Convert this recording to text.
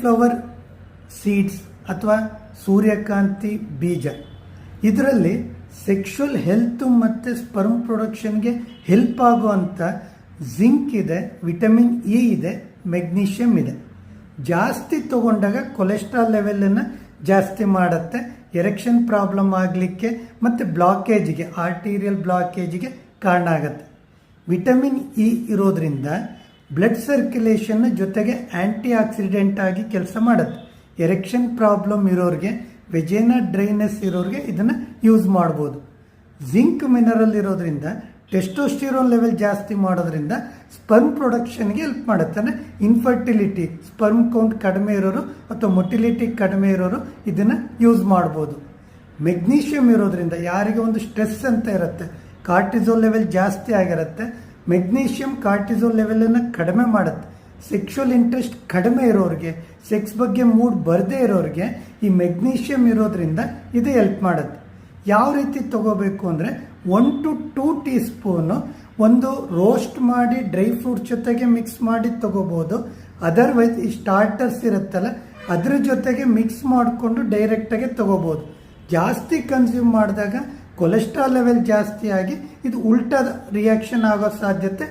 Sunflower seeds ಅಥವಾ ಸೂರ್ಯಕಾಂತಿ ಬೀಜ, ಇದರಲ್ಲಿ ಸೆಕ್ಷುವಲ್ ಹೆಲ್ತ್ ಮತ್ತು ಸ್ಪರ್ಮ್ ಪ್ರೊಡಕ್ಷನ್ಗೆ ಹೆಲ್ಪ್ ಆಗುವಂಥ ಜಿಂಕ್ ಇದೆ, ವಿಟಮಿನ್ ಇ ಇದೆ, ಮೆಗ್ನೀಷಿಯಮ್ ಇದೆ. ಜಾಸ್ತಿ ತಗೊಂಡಾಗ ಕೊಲೆಸ್ಟ್ರಾಲ್ ಲೆವೆಲನ್ನು ಜಾಸ್ತಿ ಮಾಡುತ್ತೆ, ಎರೆಕ್ಷನ್ ಪ್ರಾಬ್ಲಮ್ ಆಗಲಿಕ್ಕೆ ಮತ್ತು ಬ್ಲಾಕೇಜಿಗೆ, ಆರ್ಟೀರಿಯಲ್ ಬ್ಲಾಕೇಜಿಗೆ ಕಾರಣ ಆಗುತ್ತೆ. ವಿಟಮಿನ್ ಇ ಇರೋದ್ರಿಂದ ಬ್ಲಡ್ ಸರ್ಕ್ಯುಲೇಷನ್ ಜೊತೆಗೆ ಆ್ಯಂಟಿ ಆಕ್ಸಿಡೆಂಟ್ ಆಗಿ ಕೆಲಸ ಮಾಡುತ್ತೆ. ಎರೆಕ್ಷನ್ ಪ್ರಾಬ್ಲಮ್ ಇರೋರಿಗೆ, ವೆಜೇನಾ ಡ್ರೈನೆಸ್ ಇರೋರಿಗೆ ಇದನ್ನು ಯೂಸ್ ಮಾಡ್ಬೋದು. ಜಿಂಕ್ ಮಿನರಲ್ ಇರೋದ್ರಿಂದ ಟೆಸ್ಟೋಸ್ಟಿರೋನ್ ಲೆವೆಲ್ ಜಾಸ್ತಿ ಮಾಡೋದ್ರಿಂದ ಸ್ಪರ್ಮ್ ಪ್ರೊಡಕ್ಷನ್ಗೆ ಹೆಲ್ಪ್ ಮಾಡುತ್ತೆ. ಅಂದರೆ ಇನ್ಫರ್ಟಿಲಿಟಿ, ಸ್ಪರ್ಮ್ ಕೌಂಟ್ ಕಡಿಮೆ ಇರೋರು ಅಥವಾ ಮೊಟಿಲಿಟಿ ಕಡಿಮೆ ಇರೋರು ಇದನ್ನು ಯೂಸ್ ಮಾಡ್ಬೋದು. ಮೆಗ್ನೀಷಿಯಮ್ ಇರೋದ್ರಿಂದ ಯಾರಿಗೆ ಒಂದು ಸ್ಟ್ರೆಸ್ ಅಂತ ಇರುತ್ತೆ, ಕಾರ್ಟಿಸೋಲ್ ಲೆವೆಲ್ ಜಾಸ್ತಿ ಆಗಿರುತ್ತೆ, ಮೆಗ್ನೀಷಿಯಮ್ ಕಾರ್ಟಿಸೋಲ್ ಲೆವೆಲನ್ನು ಕಡಿಮೆ ಮಾಡುತ್ತೆ. ಸೆಕ್ಷುವಲ್ ಇಂಟ್ರೆಸ್ಟ್ ಕಡಿಮೆ ಇರೋರಿಗೆ, ಸೆಕ್ಸ್ ಬಗ್ಗೆ ಮೂಡ್ ಬರದೇ ಇರೋರಿಗೆ ಈ ಮೆಗ್ನೀಷಿಯಮ್ ಇರೋದ್ರಿಂದ ಇದು ಹೆಲ್ಪ್ ಮಾಡುತ್ತೆ. ಯಾವ ರೀತಿ ತಗೋಬೇಕು ಅಂದರೆ 1 to 2 ಟೀ ಸ್ಪೂನು ಒಂದು ರೋಸ್ಟ್ ಮಾಡಿ ಡ್ರೈ ಫ್ರೂಟ್ಸ್ ಜೊತೆಗೆ ಮಿಕ್ಸ್ ಮಾಡಿ ತಗೋಬೋದು. ಅದರ್ವೈಸ್ ಈ ಸ್ಟಾರ್ಟರ್ಸ್ ಇರುತ್ತಲ್ಲ ಅದ್ರ ಜೊತೆಗೆ ಮಿಕ್ಸ್ ಮಾಡಿಕೊಂಡು ಡೈರೆಕ್ಟಾಗಿ ತಗೋಬೋದು. ಜಾಸ್ತಿ ಕನ್ಸ್ಯೂಮ್ ಮಾಡಿದಾಗ ಕೊಲೆಸ್ಟ್ರಾಲ್ ಲೆವೆಲ್ ಜಾಸ್ತಿ ಆಗಿ ಇದು ಉಲ್ಟಾ ರಿಯಾಕ್ಷನ್ ಆಗೋ ಸಾಧ್ಯತೆ